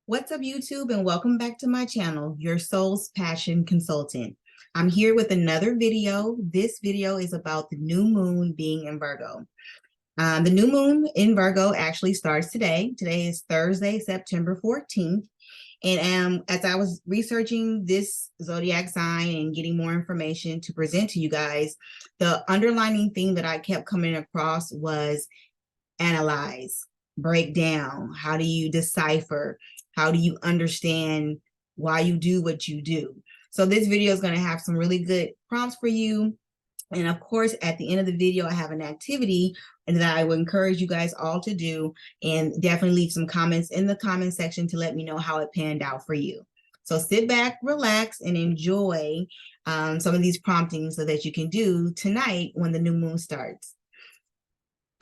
What's up, YouTube, and welcome back to my channel, Your Soul's Passion Consultant. I'm here with another video. This video is about the new moon being in Virgo. The new moon in Virgo actually starts today. Today is Thursday, September 14th. And as I was researching this zodiac sign and getting more information to present to you guys, the underlining theme that I kept coming across was analyze, break down. How do you decipher? How do you understand why you do what you do? So this video is going to have some really good prompts for you. And of course, at the end of the video, I have an activity that I would encourage you guys all to do, and definitely leave some comments in the comment section to let me know how it panned out for you. So sit back, relax, and enjoy some of these promptings so that you can do tonight when the new moon starts.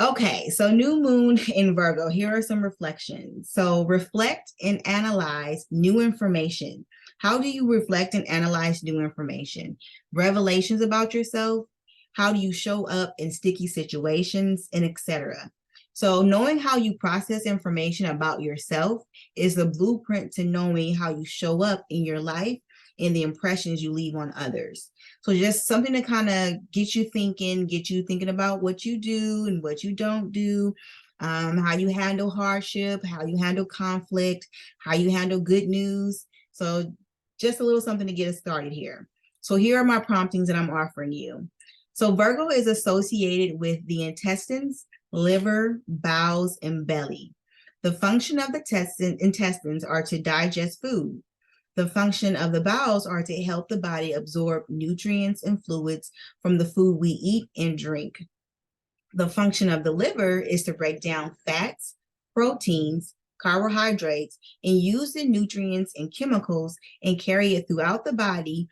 Okay, so new moon in Virgo, here are some reflections. So reflect and analyze new information. How do you reflect and analyze new information? Revelations about yourself, how do you show up in sticky situations, and etc. So knowing how you process information about yourself is the blueprint to knowing how you show up in your life and the impressions you leave on others. So just something to kind of get you thinking about what you do and what you don't do, how you handle hardship, how you handle conflict, how you handle good news. So just a little something to get us started here. So here are my promptings that I'm offering you. So Virgo is associated with the intestines, liver, bowels, and belly. The function of the intestines are to digest food. The function of the bowels are to help the body absorb nutrients and fluids from the food we eat and drink. The function of the liver is to break down fats, proteins, carbohydrates, and use the nutrients and chemicals and carry it throughout the body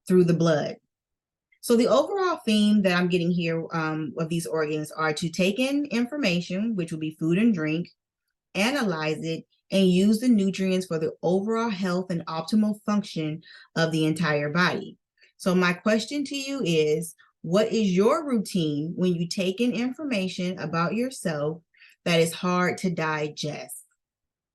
through the blood. So the overall theme that I'm getting here of these organs are to take in information, which will be food and drink, analyze it, and use the nutrients for the overall health and optimal function of the entire body. So my question to you is, what is your routine when you take in information about yourself that is hard to digest?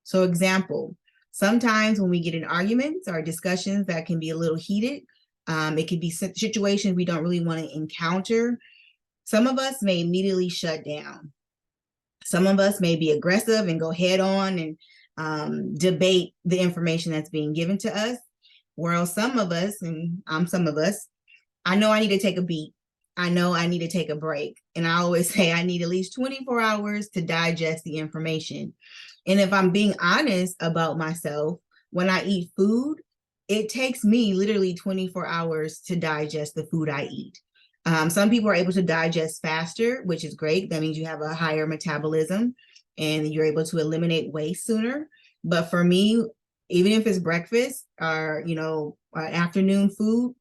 So example, sometimes when we get in arguments or discussions that can be a little heated, it could be situations we don't really want to encounter. Some of us may immediately shut down. Some of us may be aggressive and go head on and debate the information that's being given to us. Whereas some of us, and I'm some of us, I know I need to take a beat. I know I need to take a break. And I always say I need at least 24 hours to digest the information. And if I'm being honest about myself, when I eat food, it takes me literally 24 hours to digest the food I eat. Some people are able to digest faster, which is great. That means you have a higher metabolism and you're able to eliminate waste sooner. But for me, even if it's breakfast or, afternoon food,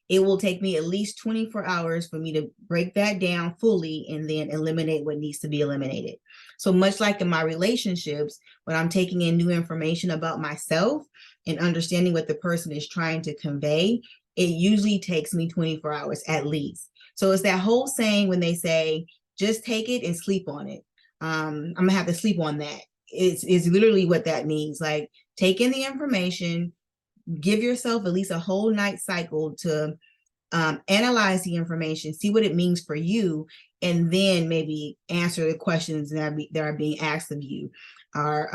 it will take me at least 24 hours for me to break that down fully and then eliminate what needs to be eliminated. So much like in my relationships, when I'm taking in new information about myself and understanding what the person is trying to convey, it usually takes me 24 hours at least. So it's that whole saying when they say, just take it and sleep on it. I'm gonna have to sleep on that. It's literally what that means. Like, take in the information, give yourself at least a whole night cycle to analyze the information, see what it means for you, and then maybe answer the questions that are being asked of you, or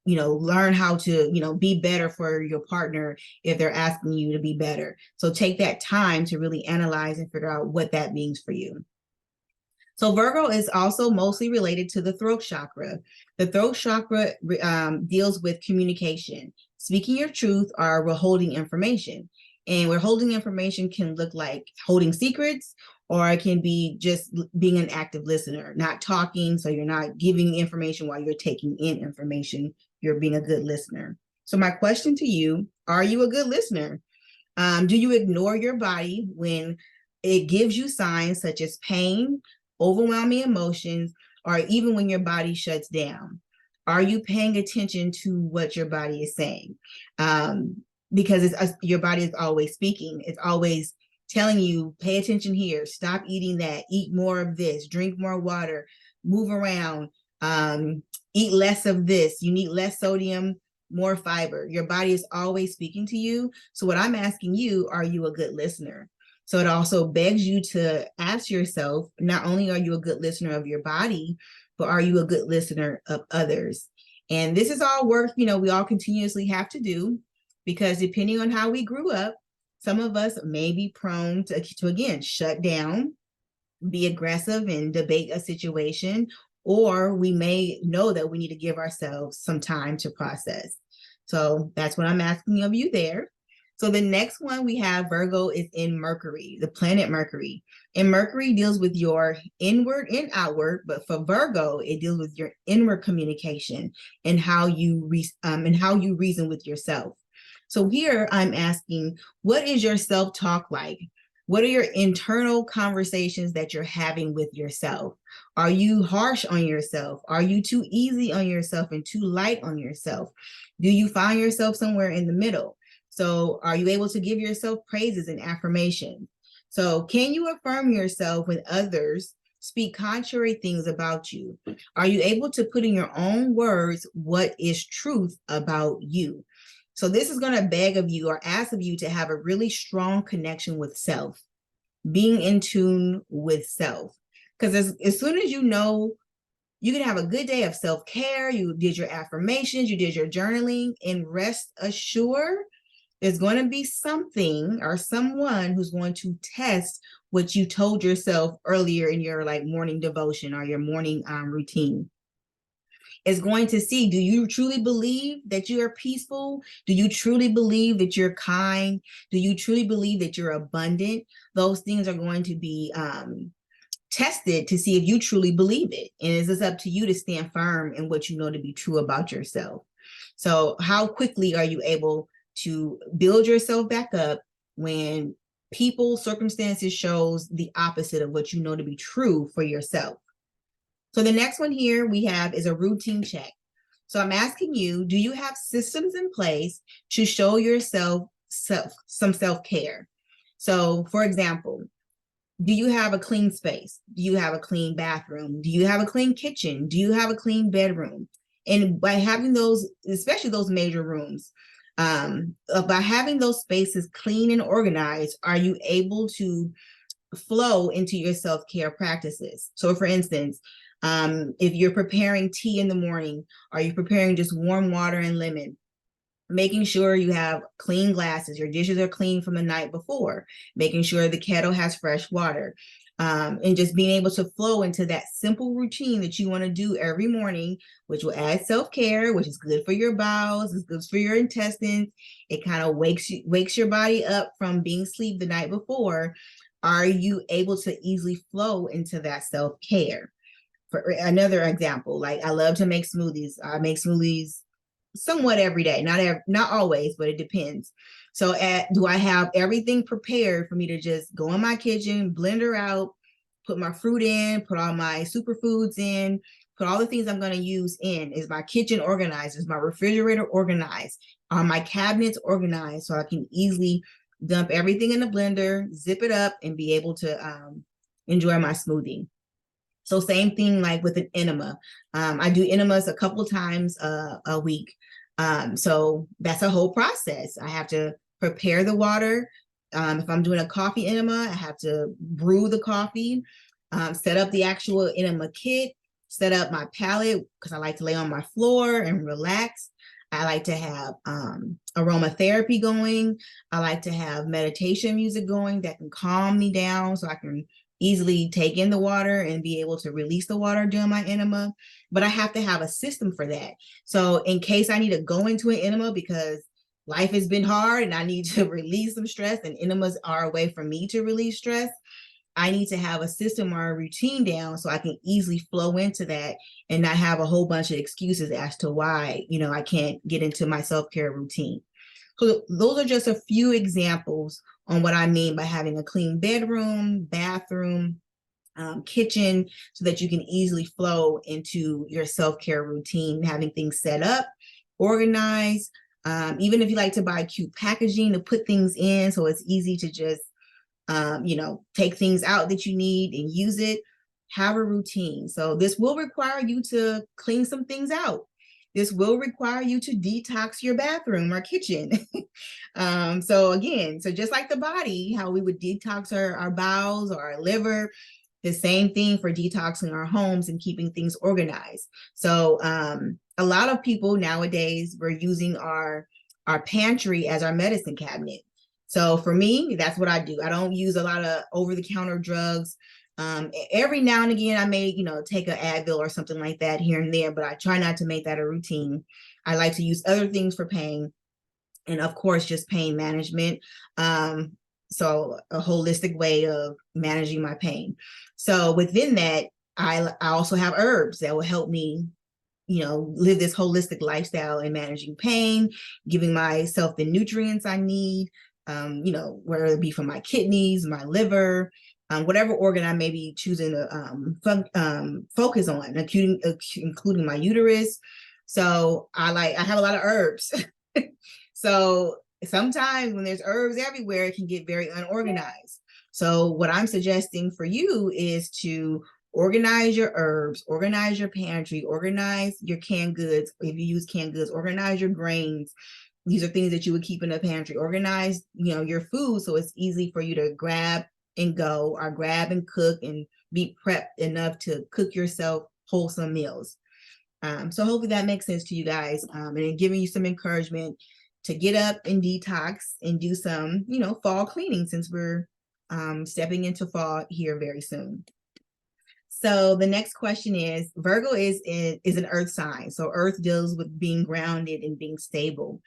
learn how to be better for your partner if they're asking you to be better. So take that time to really analyze and figure out what that means for you. So Virgo is also mostly related to the throat chakra. The throat chakra deals with communication, speaking your truth, or withholding information. And withholding information can look like holding secrets, or it can be just being an active listener, not talking. So you're not giving information while you're taking in information. You're being a good listener. So my question to you, are you a good listener? Do you ignore your body when it gives you signs such as pain, overwhelming emotions, or even when your body shuts down? Are you paying attention to what your body is saying? Because your body is always speaking. It's always telling you, pay attention here, stop eating that, eat more of this, drink more water, move around, eat less of this. You need less sodium, more fiber. Your body is always speaking to you. So what I'm asking you, are you a good listener? So it also begs you to ask yourself, not only are you a good listener of your body, but are you a good listener of others? And this is all work, we all continuously have to do, because depending on how we grew up, some of us may be prone to again, shut down, be aggressive and debate a situation, or we may know that we need to give ourselves some time to process. So that's what I'm asking of you there. So the next one we have, Virgo, is in Mercury, the planet Mercury. And Mercury deals with your inward and outward, but for Virgo, it deals with your inward communication and how you reason with yourself. So here I'm asking, what is your self-talk like? What are your internal conversations that you're having with yourself? Are you harsh on yourself? Are you too easy on yourself and too light on yourself? Do you find yourself somewhere in the middle? So are you able to give yourself praises and affirmations? So can you affirm yourself when others speak contrary things about you? Are you able to put in your own words what is truth about you? So this is going to beg of you or ask of you to have a really strong connection with self, being in tune with self. Because as soon as you know, you can have a good day of self-care, you did your affirmations, you did your journaling, and rest assured, there's going to be something or someone who's going to test what you told yourself earlier in your morning devotion or your morning routine. Is going to see, do you truly believe that you are peaceful? Do you truly believe that you're kind? Do you truly believe that you're abundant? Those things are going to be tested to see if you truly believe it. And it's just up to you to stand firm in what you know to be true about yourself. So how quickly are you able to build yourself back up when people, circumstances shows the opposite of what you know to be true for yourself? So the next one here we have is a routine check. So I'm asking you, do you have systems in place to show yourself some self-care? So for example, do you have a clean space? Do you have a clean bathroom? Do you have a clean kitchen? Do you have a clean bedroom? And by having those, especially those major rooms, by having those spaces clean and organized, are you able to flow into your self-care practices? So for instance, if you're preparing tea in the morning, are you preparing just warm water and lemon? Making sure you have clean glasses, your dishes are clean from the night before, making sure the kettle has fresh water, and just being able to flow into that simple routine that you want to do every morning, which will add self-care, which is good for your bowels, it's good for your intestines. It kind of wakes your body up from being asleep the night before. Are you able to easily flow into that self-care? For another example, I love to make smoothies. I make smoothies somewhat every day, not always, but it depends. So do I have everything prepared for me to just go in my kitchen, blender out, put my fruit in, put all my superfoods in, put all the things I'm going to use in? Is my kitchen organized? Is my refrigerator organized? Are my cabinets organized so I can easily dump everything in the blender, zip it up, and be able to enjoy my smoothie? So same thing with an enema. I do enemas a couple times a week. So that's a whole process. I have to prepare the water. If I'm doing a coffee enema, I have to brew the coffee, set up the actual enema kit, set up my palette because I like to lay on my floor and relax. I like to have aromatherapy going. I like to have meditation music going that can calm me down so I can easily take in the water and be able to release the water during my enema. But I have to have a system for that. So in case I need to go into an enema because life has been hard and I need to release some stress, and enemas are a way for me to release stress, I need to have a system or a routine down so I can easily flow into that and not have a whole bunch of excuses as to why, I can't get into my self-care routine. So those are just a few examples on what I mean by having a clean bedroom, bathroom, kitchen, so that you can easily flow into your self-care routine, having things set up, organized. Even if you like to buy cute packaging to put things in so it's easy to just, take things out that you need and use it, have a routine. So this will require you to clean some things out. this will require you to detox your bathroom or kitchen. So again, so just like the body, how we would detox our bowels or our liver, the same thing for detoxing our homes and keeping things organized. So a lot of people nowadays, we're using our pantry as our medicine cabinet. So for me, that's what I do. I don't use a lot of over-the-counter drugs. Every now and again, I may, take an Advil or something like that here and there, but I try not to make that a routine. I like to use other things for pain, and of course, just pain management. So a holistic way of managing my pain. So within that, I also have herbs that will help me, live this holistic lifestyle in managing pain, giving myself the nutrients I need, whether it be for my kidneys, my liver, whatever organ I may be choosing to focus on, including my uterus. So I have a lot of herbs. So sometimes when there's herbs everywhere, it can get very unorganized. So what I'm suggesting for you is to organize your herbs, organize your pantry, organize your canned goods. If you use canned goods, organize your grains. These are things that you would keep in the pantry. Organize, your food so it's easy for you to grab and go, or grab and cook and be prepped enough to cook yourself wholesome meals. So hopefully that makes sense to you guys, and giving you some encouragement to get up and detox and do some, fall cleaning, since we're stepping into fall here very soon. So the next question is, Virgo is an earth sign. So earth deals with being grounded and being stable.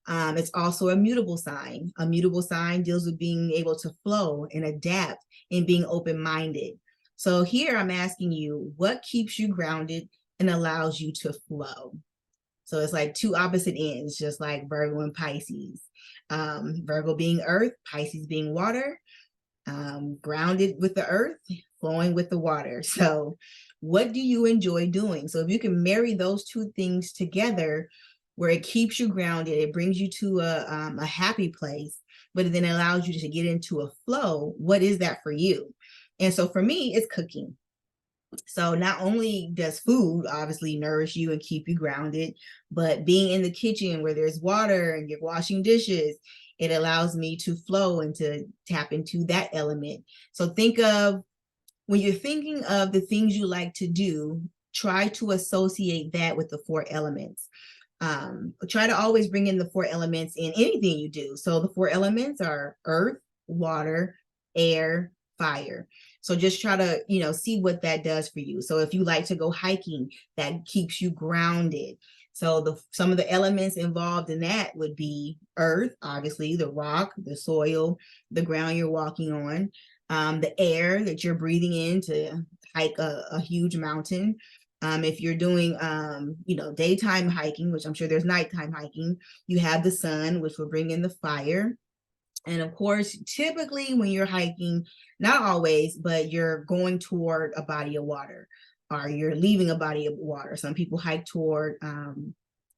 It's also a mutable sign. A mutable sign deals with being able to flow and adapt and being open-minded. So here I'm asking you, what keeps you grounded and allows you to flow? So it's like two opposite ends, just like Virgo and Pisces. Virgo being earth, Pisces being water, grounded with the earth, flowing with the water. So what do you enjoy doing? So if you can marry those two things together, where it keeps you grounded, it brings you to a happy place, but it then allows you to get into a flow, what is that for you? And so for me, it's cooking. So not only does food obviously nourish you and keep you grounded, but being in the kitchen where there's water and you're washing dishes, it allows me to flow and to tap into that element. So think of, when you're thinking of the things you like to do, try to associate that with the four elements. Try to always bring in the four elements in anything you do. So the four elements are earth, water, air, fire. So just try to, see what that does for you. So if you like to go hiking, that keeps you grounded. So some of the elements involved in that would be earth, obviously, the rock, the soil, the ground you're walking on, the air that you're breathing in to hike a huge mountain. If you're doing, daytime hiking, which I'm sure there's nighttime hiking, you have the sun, which will bring in the fire. And of course, typically when you're hiking, not always, but you're going toward a body of water, or you're leaving a body of water. Some people hike toward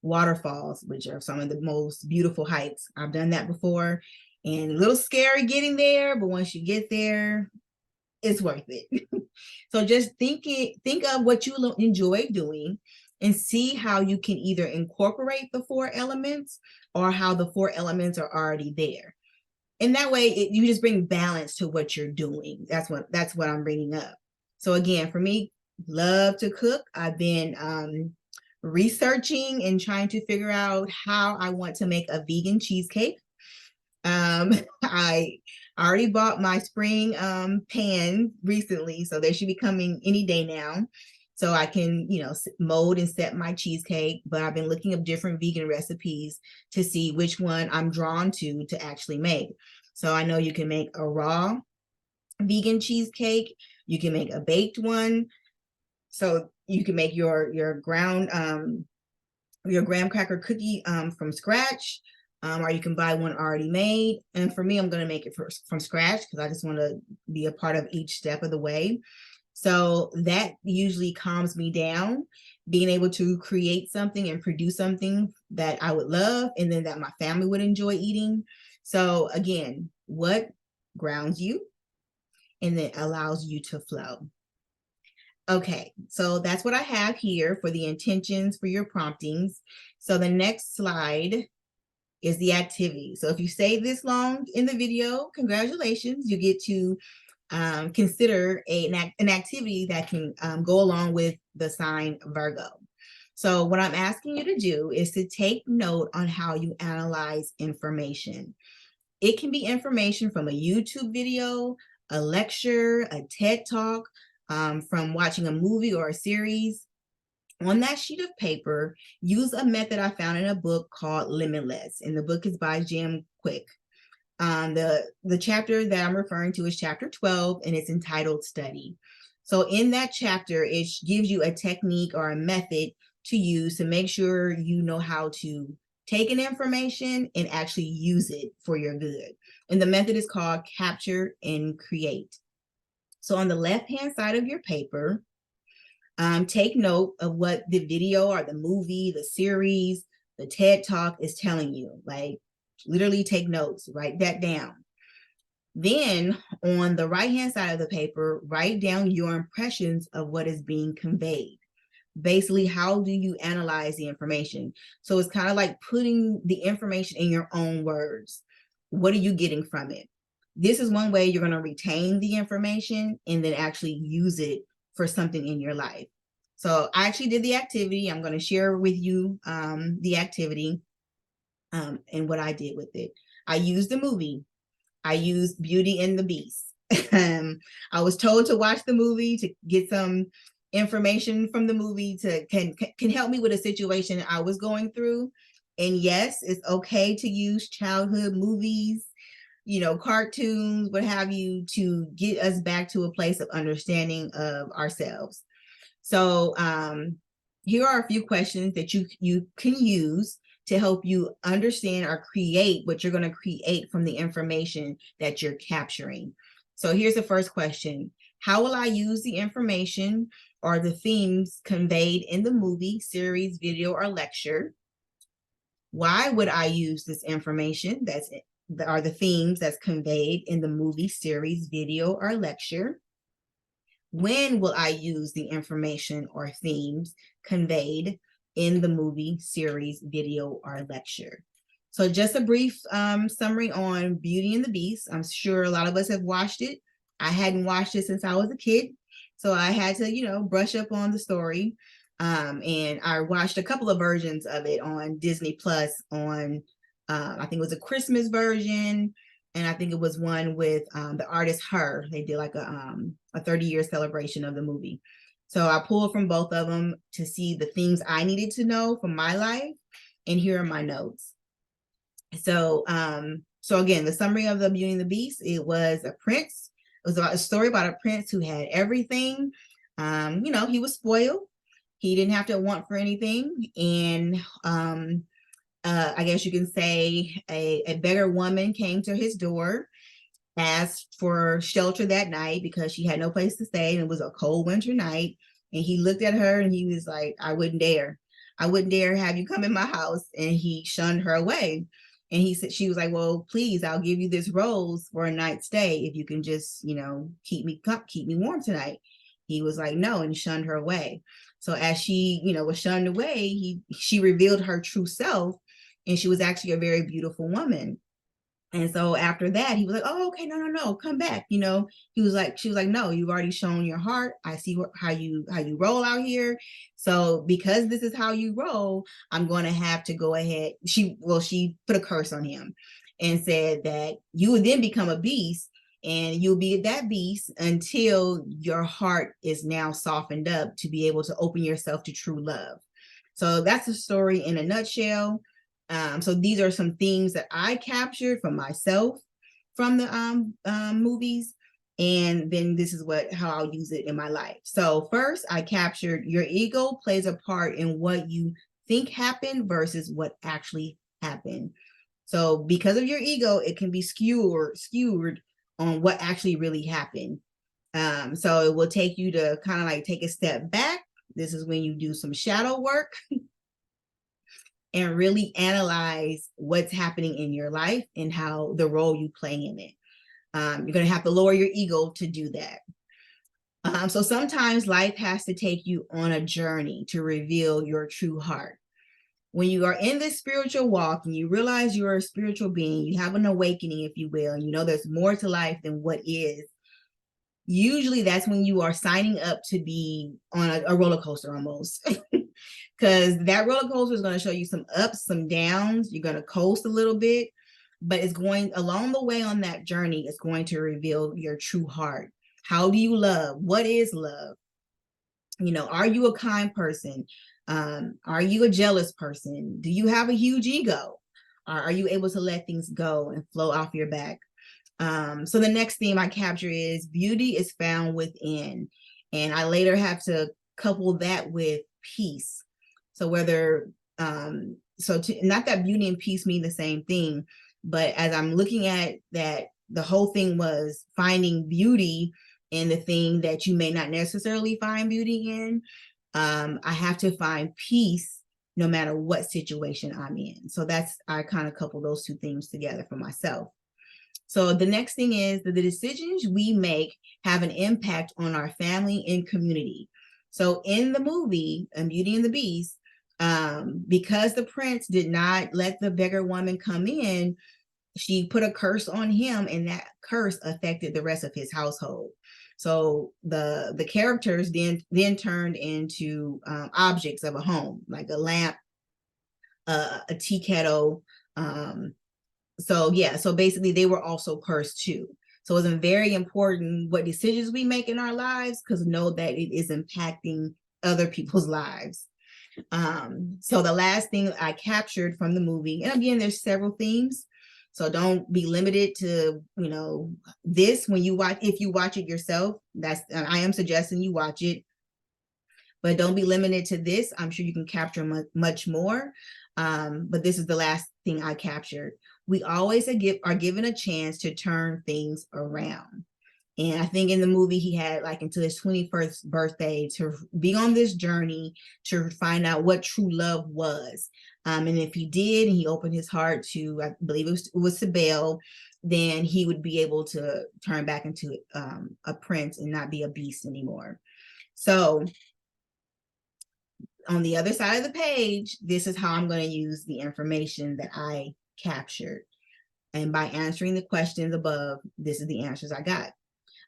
waterfalls, which are some of the most beautiful hikes. I've done that before, and a little scary getting there, but once you get there, it's worth it. So just think of what you enjoy doing and see how you can either incorporate the four elements or how the four elements are already there. And that way you just bring balance to what you're doing. That's what I'm bringing up. So again, for me, love to cook. I've been researching and trying to figure out how I want to make a vegan cheesecake. I already bought my spring pan recently, so they should be coming any day now. So I can, mold and set my cheesecake, but I've been looking up different vegan recipes to see which one I'm drawn to actually make. So I know you can make a raw vegan cheesecake, you can make a baked one. So you can make your graham cracker cookie from scratch. Or you can buy one already made. And for me, I'm going to make it from scratch because I just want to be a part of each step of the way. So that usually calms me down, being able to create something and produce something that I would love and then that my family would enjoy eating. So again, what grounds you and then allows you to flow? Okay, so that's what I have here for the intentions for your promptings. So the next slide is the activity. So if you stay this long in the video, congratulations, you get to consider an activity that can go along with the sign Virgo. So what I'm asking you to do is to take note on how you analyze information. It can be information from a YouTube video, a lecture, a TED Talk, from watching a movie or a series. On that sheet of paper, use a method I found in a book called Limitless, and the book is by Jim Kwik. The chapter that I'm referring to is chapter 12, and it's entitled Study. So in that chapter, it gives you a technique or a method to use to make sure you know how to take an information and actually use it for your good. And the method is called Capture and Create. So on the left-hand side of your paper, take note of what the video or the movie, the series, the TED Talk is telling you. Like, literally take notes, write that down. Then on the right-hand side of the paper, write down your impressions of what is being conveyed. Basically, how do you analyze the information? So it's kind of like putting the information in your own words. What are you getting from it? This is one way you're going to retain the information and then actually use it for something in your life. So I actually did the activity. I'm going to share with you the activity and what I did with it. I used the movie. I used Beauty and the Beast. I was told to watch the movie to get some information from the movie to can help me with a situation I was going through. And yes, it's okay to use childhood movies, you know, cartoons, what have you, to get us back to a place of understanding of ourselves. So here are a few questions that you can use to help you understand or create what you're going to create from the information that you're capturing. So here's the first question. How will I use the information or the themes conveyed in the movie, series, video, or lecture? Why would I use this information are the themes that's conveyed in the movie, series, video, or lecture? When will I use the information or themes conveyed in the movie, series, video, or lecture? So just a brief summary on Beauty and the Beast. I'm sure a lot of us have watched it. I hadn't watched it since I was a kid, so I had to, you know, brush up on the story. And I watched a couple of versions of it on Disney Plus on, I think it was a Christmas version, and I think it was one with the artist Her. They did like a 30-year celebration of the movie. So I pulled from both of them to see the things I needed to know from my life, and here are my notes. So so again, the summary of the Beauty and the Beast, it was a prince. It was about a story about a prince who had everything. You know, he was spoiled. He didn't have to want for anything, and I guess you can say a beggar woman came to his door, asked for shelter that night because she had no place to stay, and it was a cold winter night. And he looked at her and he was like, I wouldn't dare. I wouldn't dare have you come in my house. And he shunned her away. And he said, she was like, well, please, I'll give you this rose for a night stay if you can just, you know, keep me warm tonight. He was like, no, and shunned her away. So as she, you know, was shunned away, she revealed her true self, and she was actually a very beautiful woman. And so after that, he was like, oh, okay, no, come back. You know, she was like, no, you've already shown your heart. I see how you roll out here. So because this is how you roll, I'm going to have to go ahead. She put a curse on him and said that you would then become a beast, and you'll be that beast until your heart is now softened up to be able to open yourself to true love. So that's the story in a nutshell. So these are some things that I captured from myself from the movies. And then this is how I'll use it in my life. So first, I captured your ego plays a part in what you think happened versus what actually happened. So because of your ego, it can be skewed on what actually really happened. So it will take you to kind of like take a step back. This is when you do some shadow work and really analyze what's happening in your life and how the role you play in it. You're going to have to lower your ego to do that. So sometimes life has to take you on a journey to reveal your true heart. When you are in this spiritual walk and you realize you're a spiritual being, you have an awakening, if you will, and you know there's more to life than what is, usually that's when you are signing up to be on a roller coaster almost. Because that roller coaster is going to show you some ups, some downs. You're going to coast a little bit, but it's going along the way on that journey, it's going to reveal your true heart. How do you love? What is love? You know, are you a kind person? Are you a jealous person? Do you have a huge ego? Are you able to let things go and flow off your back? So the next theme I capture is beauty is found within. And I later have to couple that with peace. So whether, not that beauty and peace mean the same thing, but as I'm looking at that, the whole thing was finding beauty in the thing that you may not necessarily find beauty in. I have to find peace no matter what situation I'm in. So I kind of couple those two things together for myself. So the next thing is that the decisions we make have an impact on our family and community. So in the movie, Beauty and the Beast, because the prince did not let the beggar woman come in, she put a curse on him, and that curse affected the rest of his household. So the characters then turned into objects of a home, like a lamp, a tea kettle. So basically they were also cursed too. So it's very important what decisions we make in our lives, because know that it is impacting other people's lives. So the last thing I captured from the movie, and again, there's several themes, so don't be limited to, this when you watch, if you watch it yourself, I am suggesting you watch it, but don't be limited to this. I'm sure you can capture much more. But this is the last thing I captured. We always are given a chance to turn things around. And I think in the movie, he had like until his 21st birthday to be on this journey to find out what true love was. And if he did, and he opened his heart to, I believe it was Sibel, then he would be able to turn back into a prince and not be a beast anymore. So on the other side of the page, this is how I'm going to use the information that I captured. And by answering the questions above, this is the answers I got.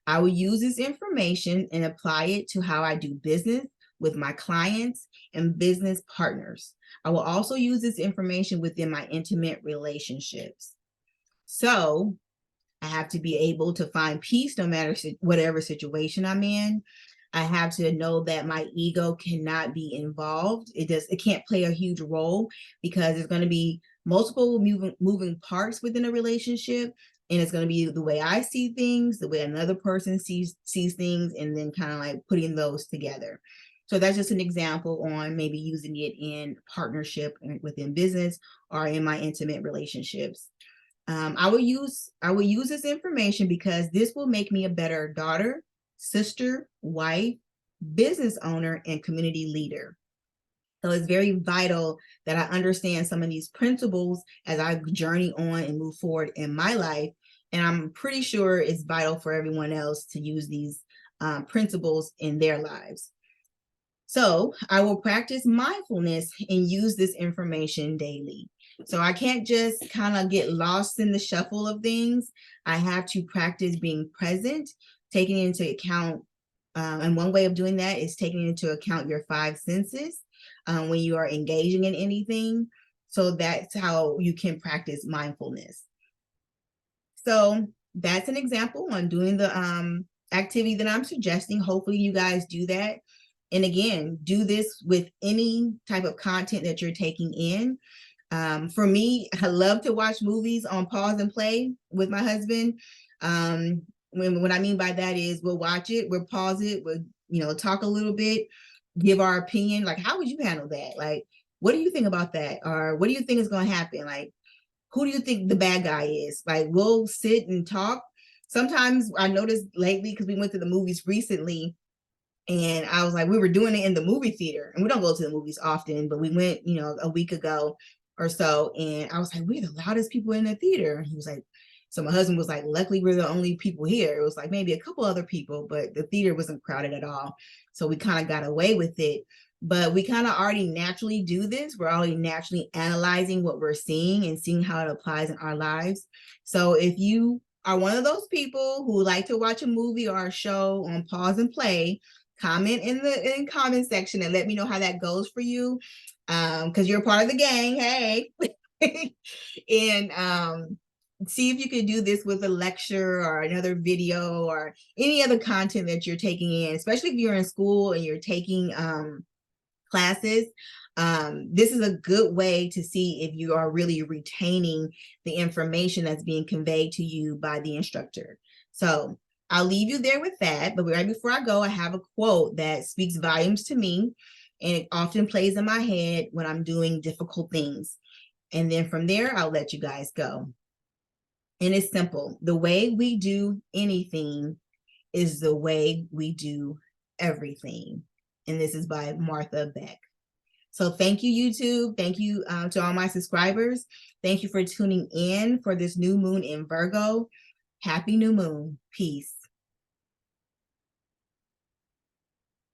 I will use this information and apply it to how I do business with my clients and business partners. I will also use this information within my intimate relationships. So I have to be able to find peace no matter whatever situation I'm in. I have to know that my ego cannot be involved. It can't play a huge role, because there's going to be multiple moving parts within a relationship. And it's going to be the way I see things, the way another person sees things, and then kind of like putting those together. So that's just an example on maybe using it in partnership within business or in my intimate relationships. I will use this information because this will make me a better daughter, sister, wife, business owner, and community leader. So it's very vital that I understand some of these principles as I journey on and move forward in my life. And I'm pretty sure it's vital for everyone else to use these principles in their lives. So I will practice mindfulness and use this information daily. So I can't just kind of get lost in the shuffle of things. I have to practice being present, taking into account, and one way of doing that is taking into account your 5 senses when you are engaging in anything. So that's how you can practice mindfulness. So that's an example on doing the activity that I'm suggesting. Hopefully you guys do that. And again, do this with any type of content that you're taking in. For me, I love to watch movies on pause and play with my husband. What I mean by that is we'll watch it, we'll pause it, we'll talk a little bit, give our opinion. Like, how would you handle that? Like, what do you think about that? Or what do you think is going to happen? Like, who do you think the bad guy is? Like, we'll sit and talk. Sometimes I noticed lately, because we went to the movies recently, and I was like, we were doing it in the movie theater, and we don't go to the movies often, but we went, a week ago or so. And I was like, we're the loudest people in the theater. And he was like, So my husband was like, luckily we're the only people here. It was like maybe a couple other people, but the theater wasn't crowded at all. So we kind of got away with it. But we kind of already naturally do this. We're already naturally analyzing what we're seeing and seeing how it applies in our lives. So if you are one of those people who like to watch a movie or a show on pause and play, comment in the comment section and let me know how that goes for you. Because you're part of the gang. Hey. And see if you could do this with a lecture or another video or any other content that you're taking in, especially if you're in school and you're taking classes. This is a good way to see if you are really retaining the information that's being conveyed to you by the instructor. So I'll leave you there with that. But right before I go, I have a quote that speaks volumes to me, and it often plays in my head when I'm doing difficult things. And then from there, I'll let you guys go. And it's simple. The way we do anything is the way we do everything. And this is by Martha Beck. So thank you, YouTube. Thank you to all my subscribers. Thank you for tuning in for this new moon in Virgo. Happy new moon. Peace.